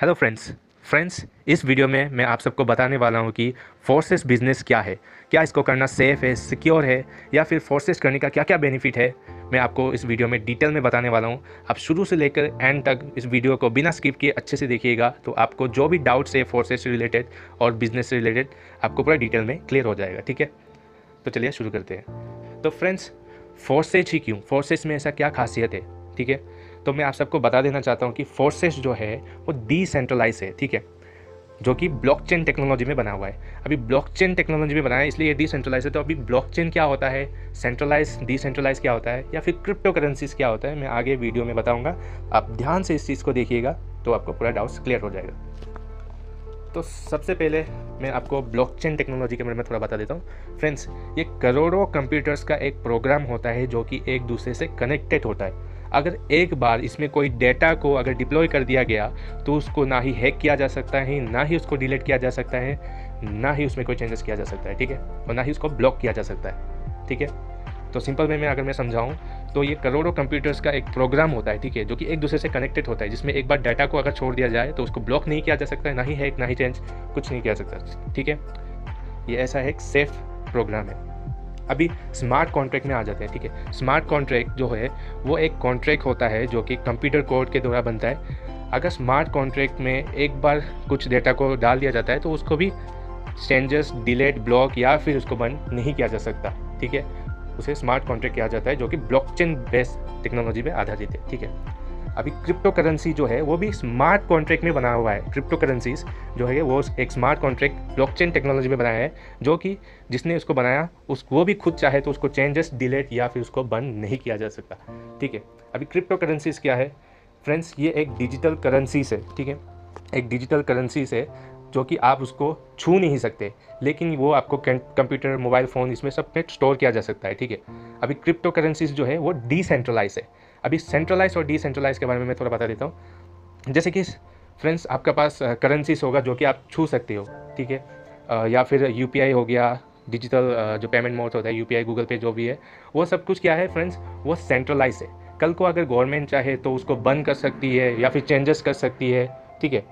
Hello friends इस video में मैं आप सबको बताने वाला हूँ कि फोर्सेस बिजनेस क्या है, क्या इसको करना सेफ़ है, सिक्योर है, या फिर फोर्सेस करने का क्या क्या बेनिफिट है। मैं आपको इस वीडियो में डिटेल में बताने वाला हूँ। आप शुरू से लेकर एंड तक इस वीडियो को बिना स्किप किए अच्छे से देखिएगा, तो आपको जो भी डाउट्स है फोर्सेस से रिलेटेड और बिजनेस से रिलेटेड आपको पूरा डिटेल में क्लियर हो जाएगा। ठीक है, तो चलिए शुरू करते हैं। तो फ्रेंड्स, फोर्सेज ही क्यों, फोर्सेस में ऐसा क्या खासियत है? ठीक है, तो मैं आप सबको बता देना चाहता हूँ कि फोर्सेस जो है वो डिसेंट्रलाइज है। ठीक है, जो कि ब्लॉकचेन टेक्नोलॉजी में बना हुआ है। अभी ब्लॉकचेन टेक्नोलॉजी में बना है इसलिए ये डिसेंट्रलाइज है। तो अभी ब्लॉकचेन क्या होता है, सेंट्रलाइज डिसेंट्रलाइज क्या होता है, या फिर क्रिप्टो करेंसीज क्या होता है, मैं आगे वीडियो में बताऊंगा। आप ध्यान से इस चीज़ को देखिएगा तो आपको पूरा डाउट्स क्लियर हो जाएगा। तो सबसे पहले मैं आपको ब्लॉकचेन टेक्नोलॉजी के बारे में थोड़ा बता देता हूँ। फ्रेंड्स, ये करोड़ों कंप्यूटर्स का एक प्रोग्राम होता है जो कि एक दूसरे से कनेक्टेड होता है। अगर एक बार इसमें कोई डेटा को अगर डिप्लॉय कर दिया गया तो उसको ना ही हैक किया जा सकता है, ना ही उसको डिलीट किया जा सकता है, ना ही उसमें कोई चेंजेस किया जा सकता है। ठीक है, और ना ही उसको ब्लॉक किया जा सकता है। ठीक है, तो सिंपल वे में अगर मैं समझाऊँ तो ये करोड़ों कंप्यूटर्स का एक प्रोग्राम होता है। ठीक है, जो कि एक दूसरे से कनेक्टेड होता है, जिसमें एक बार डाटा को अगर छोड़ दिया जाए तो उसको ब्लॉक नहीं किया जा सकता है, ना ही हैक, ना ही चेंज, कुछ नहीं किया सकता। ठीक है, ये ऐसा एक सेफ प्रोग्राम है। अभी स्मार्ट कॉन्ट्रैक्ट में आ जाते हैं। ठीक है, स्मार्ट कॉन्ट्रैक्ट जो है वो एक कॉन्ट्रैक्ट होता है जो कि कंप्यूटर कोड के द्वारा बनता है। अगर स्मार्ट कॉन्ट्रैक्ट में एक बार कुछ डेटा को डाल दिया जाता है तो उसको भी चेंजेस, डिलीट, ब्लॉक या फिर उसको बंद नहीं किया जा सकता। ठीक है, उसे स्मार्ट कॉन्ट्रैक्ट किया जाता है जो कि ब्लॉकचेन बेस्ड टेक्नोलॉजी पे आधारित है। ठीक है, अभी क्रिप्टो करेंसी जो है वो भी स्मार्ट कॉन्ट्रैक्ट में बना हुआ है। क्रिप्टो करेंसीज जो है वो एक स्मार्ट कॉन्ट्रैक्ट ब्लॉकचेन टेक्नोलॉजी में बनाया है, जो कि जिसने उसको बनाया वो भी खुद चाहे तो उसको चेंजेस, डिलीट या फिर उसको बंद नहीं किया जा सकता। ठीक है, अभी क्रिप्टो करेंसीज क्या है फ्रेंड्स, ये एक डिजिटल करेंसीज है। ठीक है, एक डिजिटल करेंसीज है जो कि आप उसको छू नहीं सकते, लेकिन वो आपको कंप्यूटर, मोबाइल फ़ोन, इसमें सब पे स्टोर किया जा सकता है। ठीक है, अभी क्रिप्टो करेंसीज जो है वो डिसेंट्रलाइज है। अभी सेंट्रलाइज और डिसेंट्रलाइज के बारे में मैं थोड़ा बता देता हूँ। जैसे कि फ्रेंड्स, आपके पास करेंसीज होगा जो कि आप छू सकते हो। ठीक है, या फिर यूपीआई हो गया, डिजिटल जो पेमेंट मोड होता है, यूपीआई, गूगल पे, जो भी है, वो सब कुछ क्या है फ्रेंड्स, वो सेंट्रलाइज है। कल को अगर गवर्नमेंट चाहे तो उसको बंद कर सकती है या फिर चेंजेस कर सकती है। ठीक है,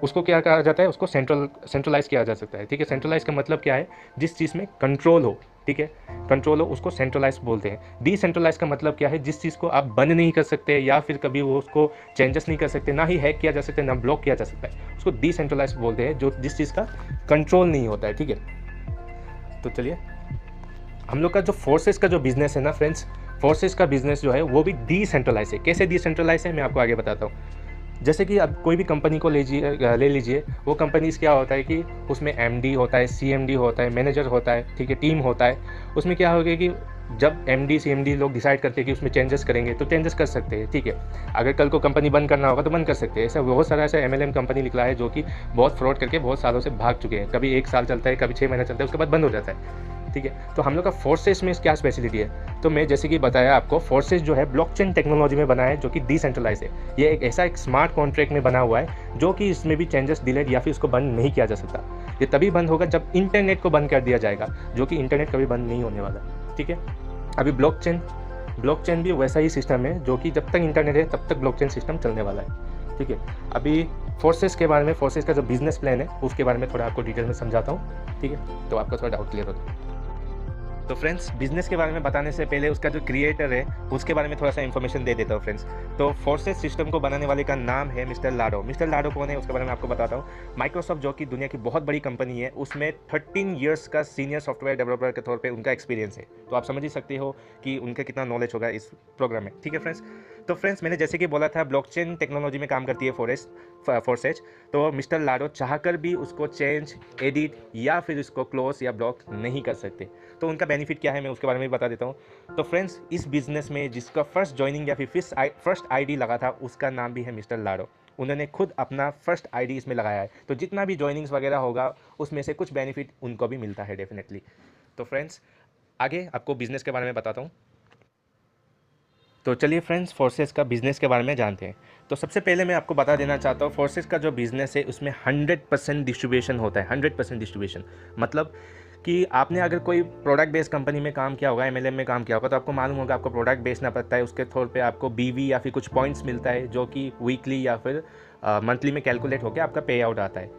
उसको क्या कहा जाता है, उसको सेंट्रलाइज किया जा सकता है। ठीक है, सेंट्रलाइज का मतलब क्या है, जिस चीज़ में कंट्रोल हो। ठीक है, कंट्रोल हो उसको सेंट्रलाइज बोलते हैं। डिसेंट्रलाइज का मतलब क्या है, जिस चीज़ को आप बंद नहीं कर सकते या फिर कभी वो उसको चेंजेस नहीं कर सकते, ना ही हैक किया जा सकता है, ना ब्लॉक किया जा सकता है, उसको डिसेंट्रलाइज बोलते हैं, जो जिस चीज़ का कंट्रोल नहीं होता है। ठीक है, तो चलिए, हम लोग का जो फोर्सेस का जो बिजनेस है ना फ्रेंड्स, फोर्सेस का बिजनेस जो है वो भी डिसेंट्रलाइज है। कैसे डिसेंट्रलाइज है मैं आपको आगे बताता हूँ। जैसे कि अब कोई भी कंपनी को ले लीजिए, वो कंपनीज क्या होता है कि उसमें एमडी होता है, सीएमडी होता है, मैनेजर होता है। ठीक है, टीम होता है। उसमें क्या होगा कि जब एमडी सीएमडी लोग डिसाइड करते हैं कि उसमें चेंजेस करेंगे तो चेंजेस कर सकते हैं। ठीक है, अगर कल को कंपनी बंद करना होगा तो बंद कर सकते हैं। ऐसा बहुत सारा ऐसा एमएलएम कंपनी निकला है जो कि बहुत फ्रॉड करके बहुत सालों से भाग चुके हैं। कभी 1 साल चलता है, कभी 6 महीने चलता है, उसके बाद बंद हो जाता है। ठीक है, तो हम लोग का फोर्सेस में क्या स्पेशलिटी है, तो मैं जैसे कि बताया आपको, फोर्सेस जो है ब्लॉकचेन टेक्नोलॉजी में बना है जो कि डिसेंट्रलाइज है। ये एक ऐसा एक स्मार्ट कॉन्ट्रैक्ट में बना हुआ है जो कि इसमें भी चेंजेस, डिलीट या फिर उसको बंद नहीं किया जा सकता। ये तभी बंद होगा जब इंटरनेट को बंद कर दिया जाएगा, जो कि इंटरनेट कभी बंद नहीं होने वाला। ठीक है, अभी ब्लॉकचेन भी वैसा ही सिस्टम है जो कि जब तक इंटरनेट है तब तक ब्लॉकचेन सिस्टम चलने वाला है। ठीक है, अभी फोर्सेस के बारे में, फोर्सेस का जो बिजनेस प्लान है उसके बारे में थोड़ा आपको डिटेल में समझाता हूँ। ठीक है, तो आपका थोड़ा डाउट क्लियर होता है। तो फ्रेंड्स, बिजनेस के बारे में बताने से पहले उसका जो क्रिएटर है उसके बारे में थोड़ा सा इन्फॉर्मेशन दे देता हूँ फ्रेंड्स। तो फोर्सेस सिस्टम को बनाने वाले का नाम है मिस्टर लाडो। मिस्टर लाडो कौन है उसके बारे में आपको बताता हूँ। माइक्रोसॉफ्ट जो कि दुनिया की बहुत बड़ी कंपनी है, उसमें 13 ईयर्स का सीनियर सॉफ्टवेयर डेवलपर के तौर पर उनका एक्सपीरियंस है। तो आप समझ ही सकते हो कि उनका कितना नॉलेज होगा इस प्रोग्राम में। ठीक है फ्रेंड्स, तो फ्रेंड्स, मैंने जैसे कि बोला था ब्लॉकचेन टेक्नोलॉजी में काम करती है फोर्सेज। तो मिस्टर लाडो चाहकर भी उसको चेंज, एडिट या फिर उसको क्लोज या ब्लॉक नहीं कर सकते। तो उनका बेनिफिट क्या है मैं उसके बारे में भी बता देता हूँ। तो फ्रेंड्स, इस बिजनेस में जिसका फर्स्ट ज्वाइनिंग या फिर फर्स्ट आईडी लगा था उसका नाम भी है मिस्टर लाडो। उन्होंने खुद अपना फर्स्ट आईडी इसमें लगाया है। तो जितना भी ज्वाइनिंग्स वगैरह होगा उसमें से कुछ बेनिफिट उनको भी मिलता है डेफिनेटली। तो फ्रेंड्स, आगे आपको बिजनेस के बारे में बताता हूँ। तो चलिए फ्रेंड्स, फोर्सेस का बिज़नेस के बारे में जानते हैं। तो सबसे पहले मैं आपको बता देना चाहता हूँ, फोर्सेस का जो बिज़नेस है उसमें 100% डिस्ट्रीब्यूशन होता है। 100% डिस्ट्रीब्यूशन मतलब कि आपने अगर कोई प्रोडक्ट बेस्ड कंपनी में काम किया होगा, एमएलएम में काम किया होगा, तो आपको मालूम होगा आपको प्रोडक्ट बेचना पड़ता है। उसके तौर पे आपको बीवी या फिर कुछ पॉइंट्स मिलता है जो कि वीकली या फिर मंथली में कैलकुलेट होकर आपका पे आउट आता है।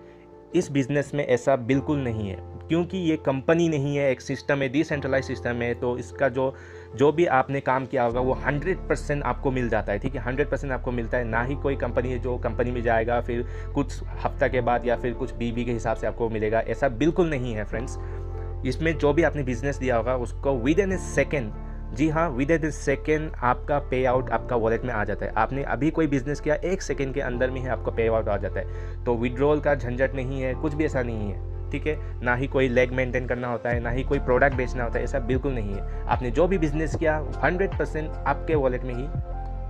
इस बिज़नेस में ऐसा बिल्कुल नहीं है, क्योंकि ये कंपनी नहीं है, एक सिस्टम है, डिसेंट्रलाइज सिस्टम है। तो इसका जो भी आपने काम किया होगा वो 100% आपको मिल जाता है, ठीक है, 100% आपको मिलता है। ना ही कोई कंपनी है जो कंपनी में जाएगा फिर कुछ हफ्ता के बाद या फिर कुछ बीबी के हिसाब से आपको मिलेगा, ऐसा बिल्कुल नहीं है फ्रेंड्स। इसमें जो भी आपने बिजनेस दिया होगा उसको विद इन ए सेकेंड, जी हाँ, विद इन ए सेकेंड आपका पे आउट आपका वॉलेट में आ जाता है। आपने अभी कोई बिजनेस किया, 1 सेकेंड के अंदर में ही आपका पे आउट आ जाता है। तो विड्रॉल का झंझट नहीं है, कुछ भी ऐसा नहीं है, ठीक है। ना ही कोई लेग मेंटेन करना होता है, ना ही कोई प्रोडक्ट बेचना होता है, ऐसा बिल्कुल नहीं है। आपने जो भी बिजनेस किया 100% आपके वॉलेट में ही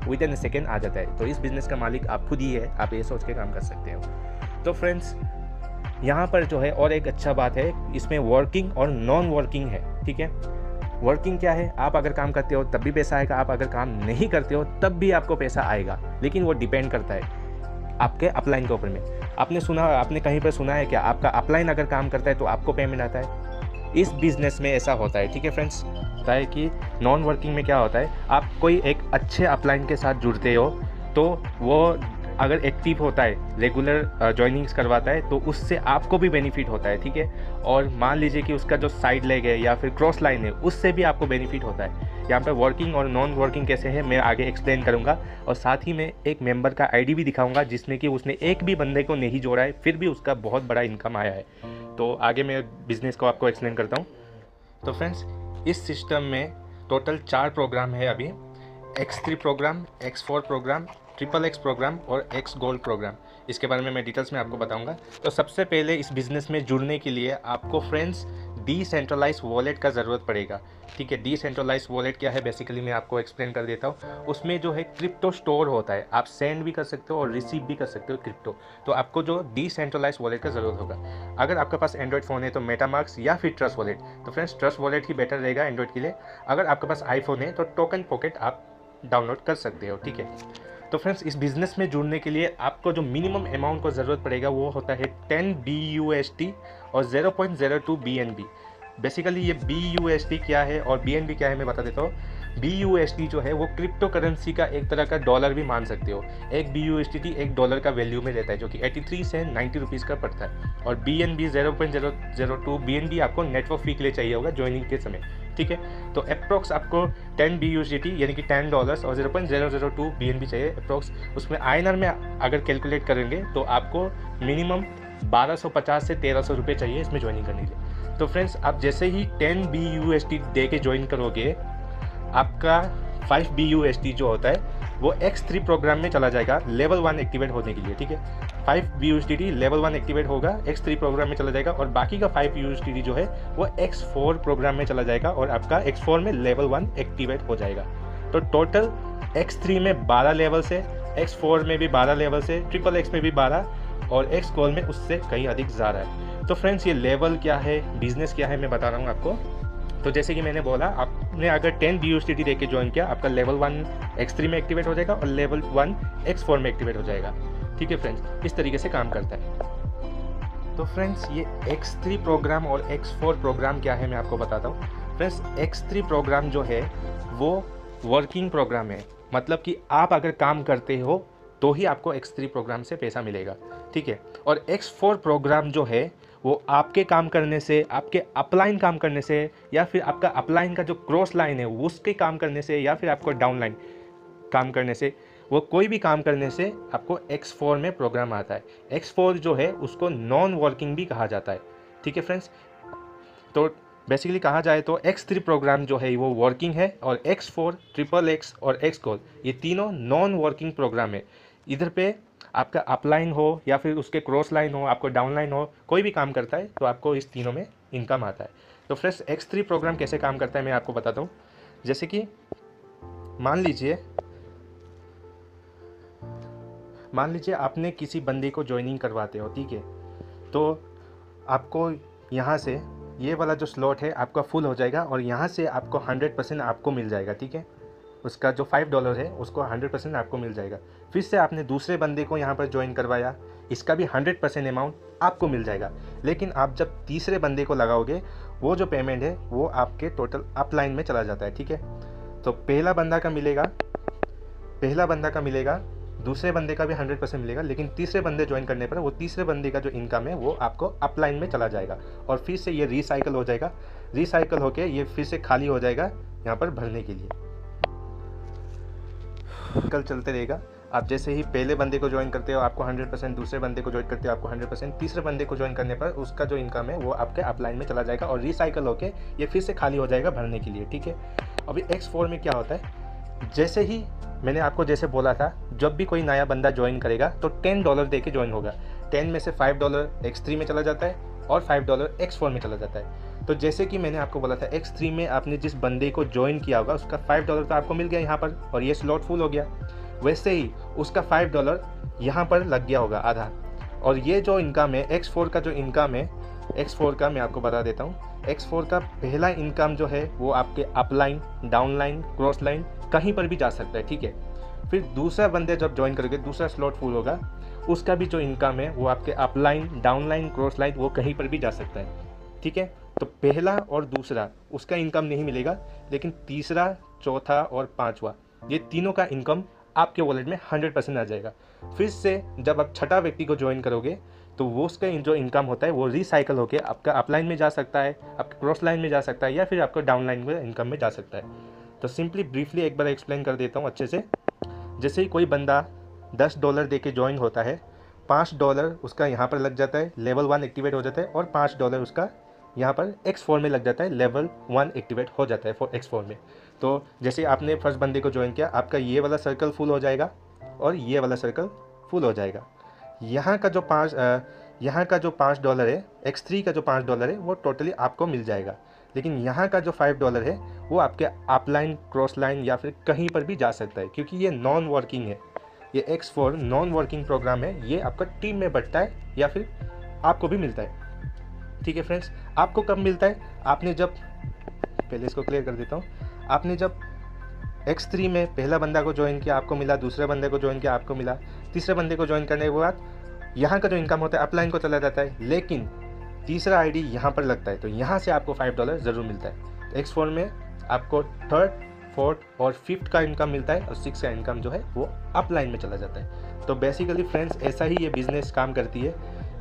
विद इन ए सेकेंड आ जाता है। तो इस बिज़नेस का मालिक आप खुद ही है, आप ये सोच के काम कर सकते हो। तो फ्रेंड्स, यहाँ पर जो है और एक अच्छा बात है, इसमें वर्किंग और नॉन वर्किंग है, ठीक है। वर्किंग क्या है, आप अगर काम करते हो तब भी पैसा आएगा, आप अगर काम नहीं करते हो तब भी आपको पैसा आएगा, लेकिन वो डिपेंड करता है आपके अपलाइन के ऊपर में। आपने कहीं पर सुना है क्या, आपका अपलाइन अगर काम करता है तो आपको पेमेंट आता है? इस बिजनेस में ऐसा होता है, ठीक है फ्रेंड्स। होता है कि नॉन वर्किंग में क्या होता है, आप कोई एक अच्छे अपलाइन के साथ जुड़ते हो तो वो अगर एक्टिव होता है, रेगुलर ज्वाइनिंग्स करवाता है, तो उससे आपको भी बेनिफिट होता है, ठीक है। और मान लीजिए कि उसका जो साइड लेग है या फिर क्रॉस लाइन है, उससे भी आपको बेनिफिट होता है। यहाँ पर वर्किंग और नॉन वर्किंग कैसे है मैं आगे एक्सप्लेन करूँगा, और साथ ही में एक मेंबर का आईडी भी दिखाऊंगा जिसमें कि उसने एक भी बंदे को नहीं जोड़ा है, फिर भी उसका बहुत बड़ा इनकम आया है। तो आगे मैं बिजनेस को आपको एक्सप्लेन करता हूँ। तो फ्रेंड्स, इस सिस्टम में टोटल 4 प्रोग्राम है अभी, X3 programme, X4 programme, XXX programme और X गोल्ड प्रोग्राम। इसके बारे में मैं डिटेल्स में आपको बताऊंगा। तो सबसे पहले इस बिज़नेस में जुड़ने के लिए आपको फ्रेंड्स डिसेंट्रलाइज वॉलेट का ज़रूरत पड़ेगा, ठीक है। डिसेंट्रलाइज वॉलेट क्या है बेसिकली मैं आपको एक्सप्लेन कर देता हूँ। उसमें जो है क्रिप्टो स्टोर होता है, आप सेंड भी कर सकते हो और रिसीव भी कर सकते हो क्रिप्टो। तो आपको जो डिसेंट्रलाइज वॉलेट का ज़रूरत होगा। अगर आपके पास एंड्रॉइड फ़ोन है तो मेटामास्क या फिर ट्रस्ट वॉलेट। तो फ्रेंड्स, ट्रस्ट वॉलेट ही बेटर रहेगा एंड्रॉइड के लिए। अगर आपके पास आईफोन है तो टोकन पॉकेट आप डाउनलोड कर सकते हो, ठीक है। तो फ्रेंड्स, इस बिज़नेस में जुड़ने के लिए आपको जो मिनिमम अमाउंट को ज़रूरत पड़ेगा वो होता है 10 BUSD और 0.02 BNB। बेसिकली ये BUSD क्या है और BNB क्या है मैं बता देता हूँ। BUSD जो है वो क्रिप्टो करेंसी का एक तरह का डॉलर भी मान सकते हो। एक BUSD $1 का वैल्यू में रहता है, जो कि 83 से 90 रुपीज़ का पड़ता है। और BNB 0.002 BNB आपको नेटवर्क फी के लिए चाहिए होगा ज्वाइनिंग के समय, ठीक है। तो अप्रॉक्स आपको 10 BUSD यानी कि $10 और 0.002 BNB चाहिए अप्रॉक्स। उसमें INR में अगर कैलकुलेट करेंगे तो आपको मिनिमम 1250 से 1300 रुपये चाहिए इसमें ज्वाइनिंग करने के लिए। तो फ्रेंड्स, आप जैसे ही 10 BUSD दे के ज्वाइन करोगे, आपका 5 BUSD जो होता है वो X3 प्रोग्राम में चला जाएगा लेवल 1 एक्टिवेट होने के लिए, ठीक है। 5 BUSD लेवल 1 एक्टिवेट होगा, X3 प्रोग्राम में चला जाएगा, और बाकी का 5 BUSD जो है वो X4 प्रोग्राम में चला जाएगा और आपका X4 में लेवल 1 एक्टिवेट हो जाएगा। तो टोटल X3 में 12 लेवल से, X4 में भी 12 लेवल से, XXX में भी 12 और X गोल्ड में उससे कहीं अधिक ज़्यादा है। तो फ्रेंड्स, ये लेवल क्या है, बिजनेस क्या है मैं बता रहा हूँ आपको। तो जैसे कि मैंने बोला, आपने अगर 10 BUSD दे के ज्वाइन किया, आपका लेवल 1 X3 में एक्टिवेट हो जाएगा और लेवल 1 X4 में एक्टिवेट हो जाएगा, ठीक है फ्रेंड्स। इस तरीके से काम करता है। तो फ्रेंड्स, ये X3 प्रोग्राम और X4 प्रोग्राम क्या है मैं आपको बताता हूँ। फ्रेंड्स, X3 प्रोग्राम जो है वो वर्किंग प्रोग्राम है, मतलब कि आप अगर काम करते हो तो ही आपको X3 प्रोग्राम से पैसा मिलेगा, ठीक है। और X4 प्रोग्राम जो है वो आपके काम करने से, आपके अपलाइन काम करने से, या फिर आपका अपलाइन का जो क्रॉस लाइन है उसके काम करने से, या फिर आपको डाउनलाइन काम करने से, वो कोई भी काम करने से आपको X4 में प्रोग्राम आता है। X4 जो है उसको नॉन वर्किंग भी कहा जाता है, ठीक है फ्रेंड्स। तो बेसिकली कहा जाए तो X3 प्रोग्राम जो है वो वर्किंग है, और X4, XXX और X गोल्ड ये तीनों नॉन वर्किंग प्रोग्राम है। इधर पे आपका अपलाइन हो या फिर उसके क्रॉस लाइन हो, आपको डाउनलाइन हो, कोई भी काम करता है तो आपको इस तीनों में इनकम आता है। तो फ्रेंड्स, X3 प्रोग्राम कैसे काम करता है मैं आपको बताता हूँ। जैसे कि मान लीजिए आपने किसी बंदे को ज्वाइनिंग करवाते हो, ठीक है। तो आपको यहाँ से ये वाला जो स्लॉट है आपका फुल हो जाएगा और यहाँ से आपको 100% आपको मिल जाएगा, ठीक है। उसका जो $5 है उसको 100% आपको मिल जाएगा। फिर से आपने दूसरे बंदे को यहाँ पर ज्वाइन करवाया, इसका भी 100% अमाउंट आपको मिल जाएगा। लेकिन आप जब तीसरे बंदे को लगाओगे, वो जो पेमेंट है वो आपके टोटल अपलाइन में चला जाता है, ठीक है। तो पहला बंदा का मिलेगा दूसरे बंदे का भी 100% मिलेगा, लेकिन तीसरे बंदे ज्वाइन करने पर वो तीसरे बंदे का जो इनकम है वो आपको अपलाइन में चला जाएगा और फिर से ये रिसाइकल हो जाएगा। रिसाइकल होके ये फिर से खाली हो जाएगा यहाँ पर भरने के लिए। कल चलते रहेगा। आप जैसे ही पहले बंदे को ज्वाइन करते हो आपको 100%, दूसरे बंदे को ज्वाइन करते हो आपको 100%, तीसरे बंदे को ज्वाइन करने पर उसका जो इनकम है वो आपके अपलाइन में चला जाएगा और रिसाइकल होके ये फिर से खाली हो जाएगा भरने के लिए। ठीक है, अभी X4 में क्या होता है, जैसे ही मैंने आपको जैसे बोला था, जब भी कोई नया बंदा ज्वाइन करेगा तो $10 दे के ज्वाइन होगा। 10 में से $5 X3 में चला जाता है और $5 X4 में चला जाता है। तो जैसे कि मैंने आपको बोला था, X3 में आपने जिस बंदे को ज्वाइन किया होगा उसका $5 तो आपको मिल गया यहाँ पर और ये स्लॉट फुल हो गया। वैसे ही उसका $5 यहाँ पर लग गया होगा आधा। और ये जो इनकम है X4 का, जो इनकम है X4 का मैं आपको बता देता हूँ। X4 का पहला इनकम जो है वो आपके अपलाइन, डाउनलाइन, क्रॉस लाइन कहीं पर भी जा सकता है। ठीक है, फिर दूसरा बंदे जब ज्वाइन करोगे, दूसरा स्लॉट फुल होगा, उसका भी जो इनकम है वो आपके अपलाइन, डाउनलाइन, क्रॉस लाइन वो कहीं पर भी जा सकता है। ठीक है, तो पहला और दूसरा उसका इनकम नहीं मिलेगा, लेकिन तीसरा, चौथा और पांचवा ये तीनों का इनकम आपके वॉलेट में 100% आ जाएगा। फिर से जब आप छठा व्यक्ति को ज्वाइन करोगे तो वो उसका जो इनकम होता है वो रिसाइकल होकर आपका अपलाइन में जा सकता है, आपके क्रॉस लाइन में जा सकता है या फिर आपका डाउन लाइन में इनकम में जा सकता है। तो सिंपली ब्रीफली एक बार एक्सप्लेन कर देता हूँ अच्छे से। जैसे ही कोई बंदा $10 दे के ज्वाइन होता है, $5 उसका यहाँ पर लग जाता है, लेवल 1 एक्टिवेट हो जाता है और $5 उसका यहाँ पर X4 में लग जाता है, लेवल 1 एक्टिवेट हो जाता है X4 में। तो जैसे आपने फर्स्ट बंदे को ज्वाइन किया, आपका ये वाला सर्कल फुल हो जाएगा और ये वाला सर्कल फुल हो जाएगा। यहाँ का जो $5 है, X3 का जो $5 है वो टोटली आपको मिल जाएगा, लेकिन यहाँ का जो $5 है वो आपके अपलाइन, क्रॉस लाइन या फिर कहीं पर भी जा सकता है, क्योंकि ये नॉन वर्किंग है। ये X4 नॉन वर्किंग प्रोग्राम है, ये आपका टीम में बंटता है या फिर आपको भी मिलता है। ठीक है फ्रेंड्स, आपको कब मिलता है, आपने जब, पहले इसको क्लियर कर देता हूँ, आपने जब X3 में पहला बंदा को ज्वाइन किया आपको मिला, दूसरे बंदे को ज्वाइन किया आपको मिला, तीसरे बंदे को ज्वाइन करने के बाद यहाँ का जो इनकम होता है अपलाइन को चला जाता है, लेकिन तीसरा आईडी यहाँ पर लगता है तो यहाँ से आपको $5 ज़रूर मिलता है। तो X4 में आपको थर्ड, फोर्थ और फिफ्थ का इनकम मिलता है और 6 का इनकम जो है वो अपलाइन में चला जाता है। तो बेसिकली फ्रेंड्स ऐसा ही ये बिजनेस काम करती है।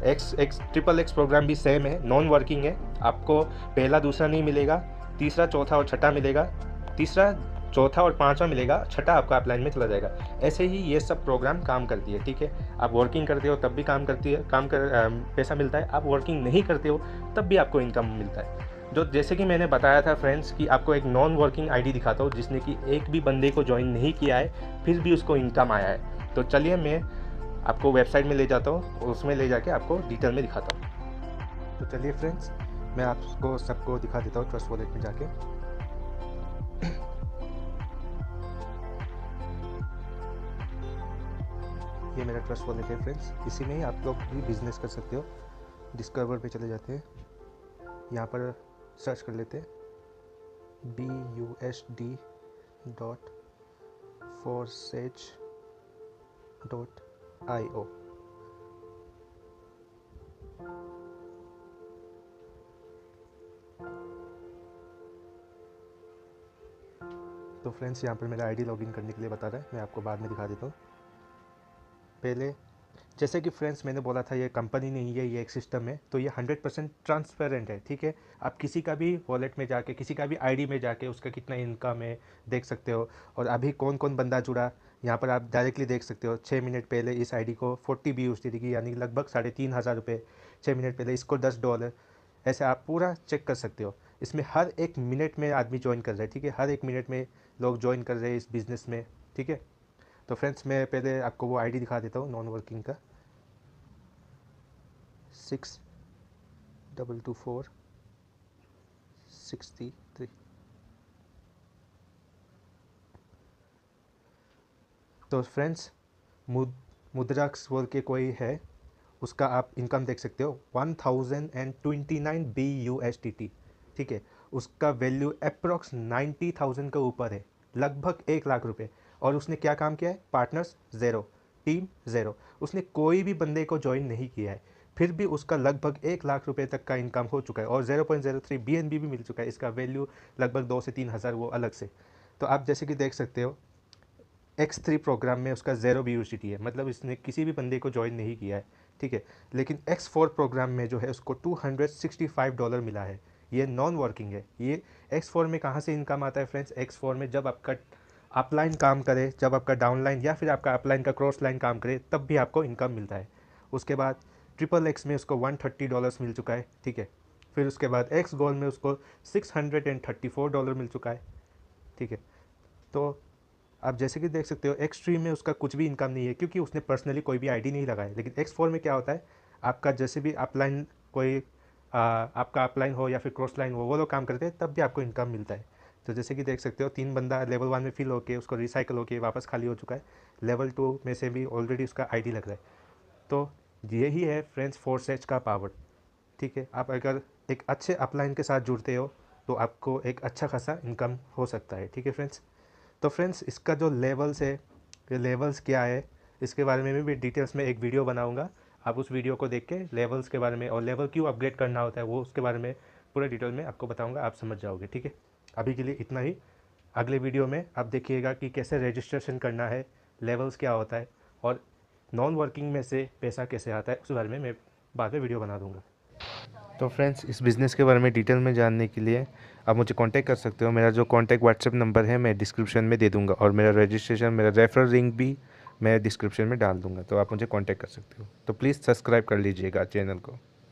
XXX प्रोग्राम भी सेम है, नॉन वर्किंग है। आपको पहला दूसरा नहीं मिलेगा, तीसरा चौथा और छठा मिलेगा, तीसरा चौथा और पांचवा मिलेगा, छठा आपका अपलाइन में चला जाएगा। ऐसे ही ये सब प्रोग्राम काम करती है। ठीक है, आप वर्किंग करते हो तब भी काम करती है, पैसा मिलता है, आप वर्किंग नहीं करते हो तब भी आपको इनकम मिलता है। जो जैसे कि मैंने बताया था फ्रेंड्स कि आपको एक नॉन वर्किंग आईडी दिखाता हूँ जिसने कि एक भी बंदे को ज्वाइन नहीं किया है फिर भी उसको इनकम आया है। तो चलिए मैं आपको वेबसाइट में ले जाता हूँ, उसमें ले जाके आपको डिटेल में दिखाता हूँ। तो चलिए फ्रेंड्स, मैं आपको सबको दिखा देता हूँ ट्रस्ट वॉलेट में जाके। ये मेरा ट्रस्ट वॉलेट है फ्रेंड्स, इसी में ही आप लोग भी बिजनेस कर सकते हो। डिस्कवर पे चले जाते हैं, यहाँ पर सर्च कर लेते हैं busd.forsage.io। तो फ्रेंड्स यहाँ पर मेरा आईडी लॉगिन करने के लिए बता रहा है, मैं आपको बाद में दिखा देता हूँ। पहले जैसे कि फ्रेंड्स मैंने बोला था ये कंपनी नहीं है, ये एक सिस्टम है, तो ये 100% ट्रांसपेरेंट है। ठीक है, आप किसी का भी वॉलेट में जाके, किसी का भी आईडी में जाके उसका कितना इनकम है देख सकते हो, और अभी कौन कौन बंदा जुड़ा यहाँ पर आप डायरेक्टली देख सकते हो। 6 मिनट पहले इस आईडी को 40 BUSD की, यानी लगभग 3,500 रुपये। 6 मिनट पहले इसको $10, ऐसे आप पूरा चेक कर सकते हो। इसमें हर एक मिनट में आदमी ज्वाइन कर रहे हैं। ठीक है, हर एक मिनट में लोग ज्वाइन कर रहे हैं इस बिज़नेस में। ठीक है, तो फ्रेंड्स मैं पहले आपको वो आईडी दिखा देता हूँ नॉन वर्किंग का, 622463। तो फ्रेंड्स मुद्राक्स बोल के कोई है, उसका आप इनकम देख सकते हो 1029 BUSDT। ठीक है, उसका वैल्यू अप्रॉक्स 90,000 के ऊपर है, लगभग 1 लाख रुपए। और उसने क्या काम किया है, पार्टनर्स 0, टीम 0, उसने कोई भी बंदे को ज्वाइन नहीं किया है, फिर भी उसका लगभग 1 लाख रुपए तक का इनकम हो चुका है और 0.03 BNB भी मिल चुका है। इसका वैल्यू लगभग 2 से 3 हज़ार वो अलग से। तो आप जैसे कि देख सकते हो X3 प्रोग्राम में उसका 0 BUSD है, मतलब इसने किसी भी बंदे को ज्वाइन नहीं किया है, ठीक है। लेकिन X4 प्रोग्राम में जो है उसको $265 मिला है। ये नॉन वर्किंग है। ये X4 में कहाँ से इनकम आता है फ्रेंड्स? X4 में जब आपका अपलाइन काम करे, जब आपका डाउनलाइन या फिर आपका अपलाइन का क्रॉस लाइन काम करे, तब भी आपको इनकम मिलता है। उसके बाद XXX में उसको $130 मिल चुका है, ठीक है। फिर उसके बाद एक्स गोल में उसको $634 मिल चुका है, ठीक है। तो आप जैसे कि देख सकते हो एक्सट्रीम में उसका कुछ भी इनकम नहीं है, क्योंकि उसने पर्सनली कोई भी आईडी नहीं लगाया। लेकिन X4 में क्या होता है, आपका जैसे भी अपलाइन कोई आपका अपलाइन हो या फिर क्रॉस लाइन हो, वो लोग काम करते हैं, तब भी आपको इनकम मिलता है। तो जैसे कि देख सकते हो 3 बंदा लेवल 1 में फिल होके उसको रिसाइकल होके वापस खाली हो चुका है। लेवल 2 में से भी ऑलरेडी उसका आईडी लग रहा है। तो यही है फ्रेंड्स फोर्सेज का पावर, ठीक है। आप अगर एक अच्छे अपलाइन के साथ जुड़ते हो तो आपको एक अच्छा खासा इनकम हो सकता है, ठीक है फ्रेंड्स। तो फ्रेंड्स इसका जो लेवल्स है, ये लेवल्स क्या है, इसके बारे में भी डिटेल्स में एक वीडियो बनाऊंगा। आप उस वीडियो को देख के लेवल्स के बारे में और लेवल क्यों अपग्रेड करना होता है वो उसके बारे में पूरे डिटेल में आपको बताऊंगा, आप समझ जाओगे, ठीक है। अभी के लिए इतना ही। अगले वीडियो में आप देखिएगा कि कैसे रजिस्ट्रेशन करना है, लेवल्स क्या होता है और नॉन वर्किंग में से पैसा कैसे आता है, उस बारे में मैं बाद में वीडियो बना दूंगा। तो फ्रेंड्स इस बिज़नेस के बारे में डिटेल में जानने के लिए आप मुझे कांटेक्ट कर सकते हो। मेरा जो कांटेक्ट व्हाट्सएप नंबर है मैं डिस्क्रिप्शन में दे दूंगा, और मेरा रजिस्ट्रेशन, मेरा रेफरल लिंक भी मैं डिस्क्रिप्शन में डाल दूंगा, तो आप मुझे कांटेक्ट कर सकते हो। तो प्लीज़ सब्सक्राइब कर लीजिएगा चैनल को।